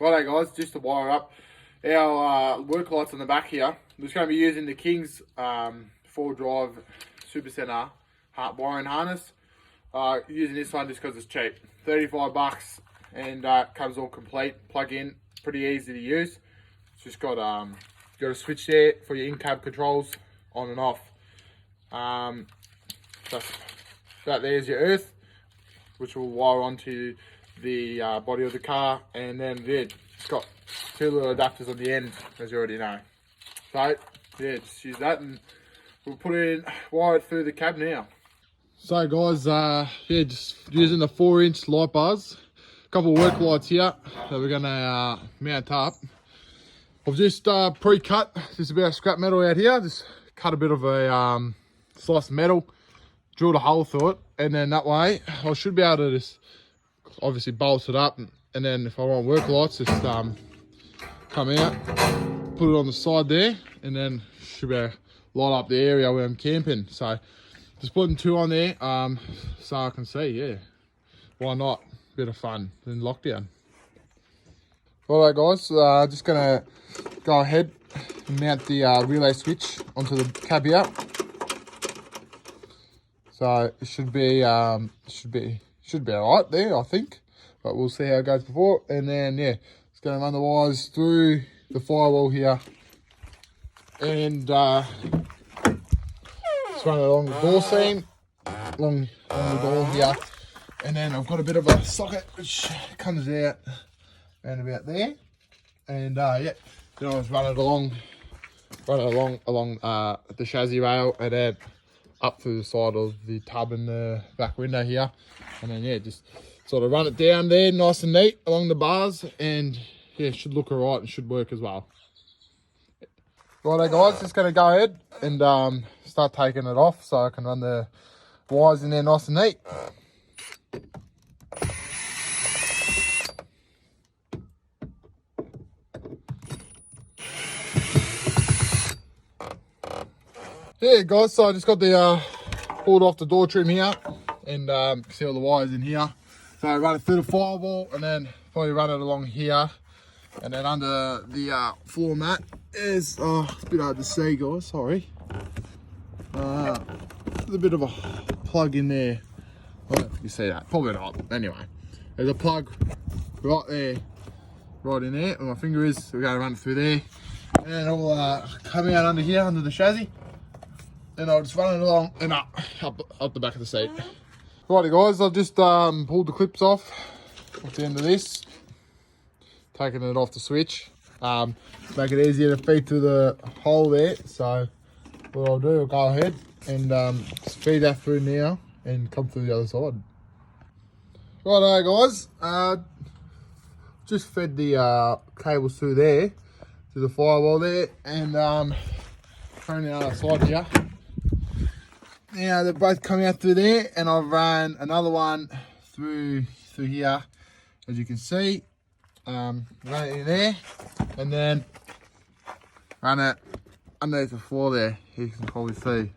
Righto guys, just to wire up our work lights on the back here. I'm just going to be using the King's 4-drive Super Center wiring harness. Using this one just because it's cheap. 35 bucks and comes all complete. Plug in, pretty easy to use. It's just got a switch there for your in-cab controls on and off. So that there's your earth, which will wire onto the body of the car, and then it's got 2 little adapters on the end, as you already know. So yeah, just use that and we'll put it in, wire it through the cab now. So guys, yeah, just using the 4-inch light bars, a couple of work lights here that we're gonna mount up. I've just pre-cut just a bit of scrap metal out here, just cut a bit of a slice of metal, drilled a hole through it, and then that way I should be able to just obviously bolt it up, and then if I want work lights, just come out, put it on the side there, and then should be able to light up the area where I'm camping. So just putting 2 on there so I can see, yeah, why not? Bit of fun in lockdown. Alright guys, just gonna go ahead and mount the relay switch onto the cab here. So it should be alright there, I think, but we'll see how it goes before. And then yeah, it's going to run the wires through the firewall here, and just run it along the door seam, along the door here, and then I've got a bit of a socket which comes out around about there, and yeah, then I'll just run it along the chassis rail, and then up through the side of the tub and the back window here, and then yeah, just sort of run it down there nice and neat along the bars, and yeah, it should look alright and should work as well. Righto guys, just going to go ahead and start taking it off so I can run the wires in there nice and neat. Yeah guys, so I just got the pulled off the door trim here, and see all the wires in here. So I run it through the firewall, and then probably run it along here, and then under the floor mat is it's a bit hard to see guys, sorry. There's a bit of a plug in there. I don't know if you see that, probably not. Anyway, there's a plug right there, right in there where my finger is. So we're going to run it through there, and then I'll come out under here, under the chassis. Then I'll just run it along and up the back of the seat. Righty guys, I've just pulled the clips off the end of this, taking it off the switch, make it easier to feed through the hole there. So what I'll do, I'll go ahead and feed that through now and come through the other side. Righto guys, just fed the cables through there, to the firewall there, and turn the other side here. Now they're both coming out through there, and I've run another one through here, as you can see. Run it in there, and then run it underneath the floor there. You can probably see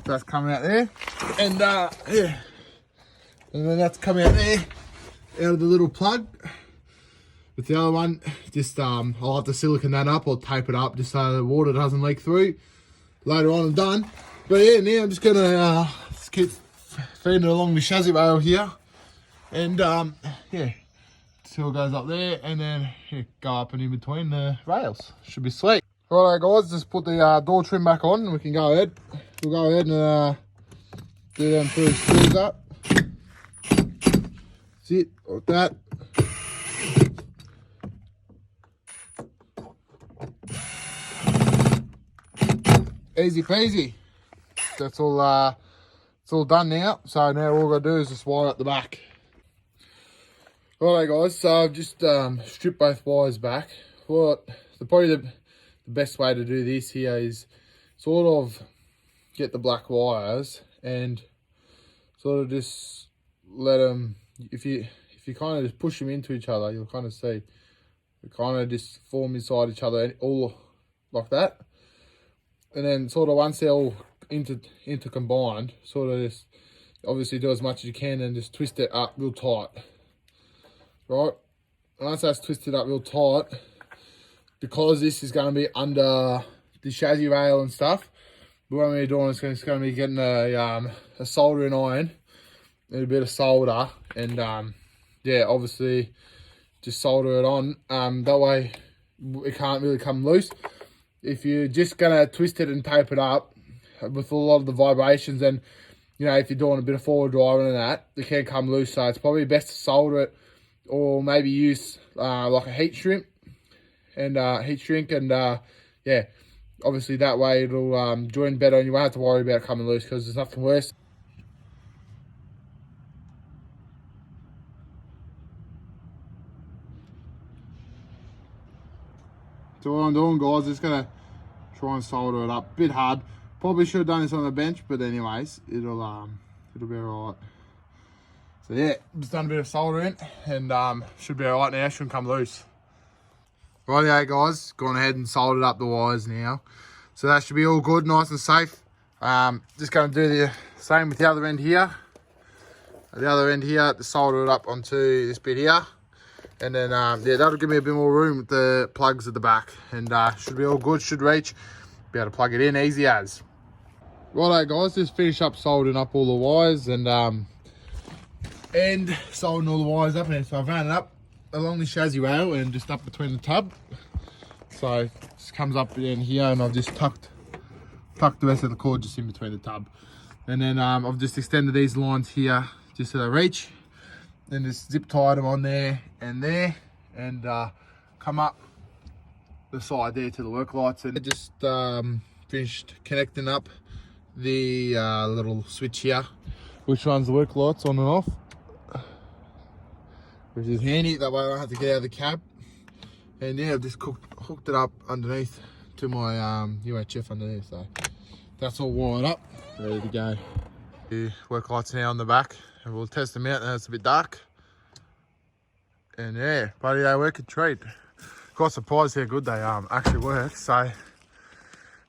that's coming out there, and yeah, and then that's coming out there out of the little plug. With the other one, just I'll have to silicone that up or tape it up just so the water doesn't leak through. Later on I'm done. But yeah, now I'm just gonna just keep feeding it along the chassis rail here, and yeah, till it goes up there, and then yeah, go up and in between the rails. Should be sweet. Righto guys, just put the door trim back on, and we can go ahead. We'll go ahead and do them through the screws up. That's it, like that. Easy peasy. That's all. It's all done now. So now all I gotta do is just wire up the back. Righto guys, so I've just stripped both wires back. Probably the best way to do this here is sort of get the black wires and sort of just let them. If you kind of just push them into each other, you'll kind of see they kind of just form inside each other, all like that. And then sort of once they're all intercombined, sort of just obviously do as much as you can and just twist it up real tight, right? once that's twisted up real tight, because this is going to be under the chassis rail and stuff, what I'm going to be doing is going to be getting a soldering iron and a bit of solder, and yeah, obviously just solder it on. That way it can't really come loose. If you're just going to twist it and tape it up with a lot of the vibrations, then, you know, if you're doing a bit of forward driving and that, it can come loose. So it's probably best to solder it, or maybe use like a heat shrink and yeah, obviously that way it'll join better and you won't have to worry about it coming loose, because there's nothing worse. So what I'm doing, guys, just gonna try and solder it up. Bit hard. Probably should have done this on the bench, but anyways, it'll be alright. So yeah, just done a bit of soldering and should be alright now. Shouldn't come loose. Rightio, guys, gone ahead and soldered up the wires now. So that should be all good, nice and safe. Just going to do the same with the other end here. The other end here, to solder it up onto this bit here. And then, yeah, that'll give me a bit more room with the plugs at the back. And should be all good, should reach. Be able to plug it in easy as. Righto, guys, just finish up soldering up all the wires and soldering all the wires up there. So I've ran it up along the chassis rail and just up between the tub. So it just comes up in here, and I've just tucked the rest of the cord just in between the tub. And then I've just extended these lines here just so they reach. Then just zip tied them on there, and come up the side there to the work lights. And I just finished connecting up the little switch here, which runs the work lights on and off, which is handy. That way I don't have to get out of the cab. And yeah, I've just hooked it up underneath to my UHF underneath. So that's all wired up, ready to go. The work lights now on the back, and we'll test them out now. It's a bit dark. And yeah, buddy, they work a treat. Quite surprised how good they actually work. So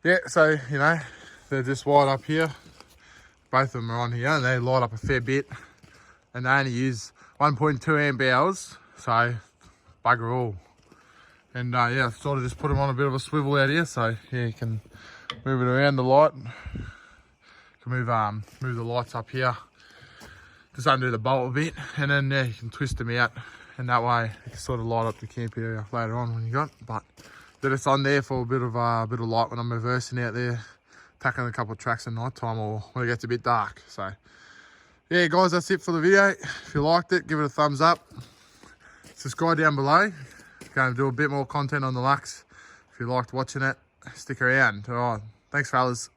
yeah, so you know, they're just wired up here. Both of them are on here, and they light up a fair bit. And they only use 1.2 amp hours, so bugger all. And yeah, sort of just put them on a bit of a swivel out here, so yeah, you can move it around the light. You can move the lights up here, just undo the bolt a bit, and then yeah, you can twist them out, and that way you can sort of light up the camp area later on when you got. But then it's on there for a bit of light when I'm reversing out there, tackling a couple of tracks at night time or when it gets a bit dark. So yeah, guys, that's it for the video. If you liked it, give it a thumbs up. Subscribe down below. Going to do a bit more content on the Lux. If you liked watching it, stick around. All right, thanks fellas.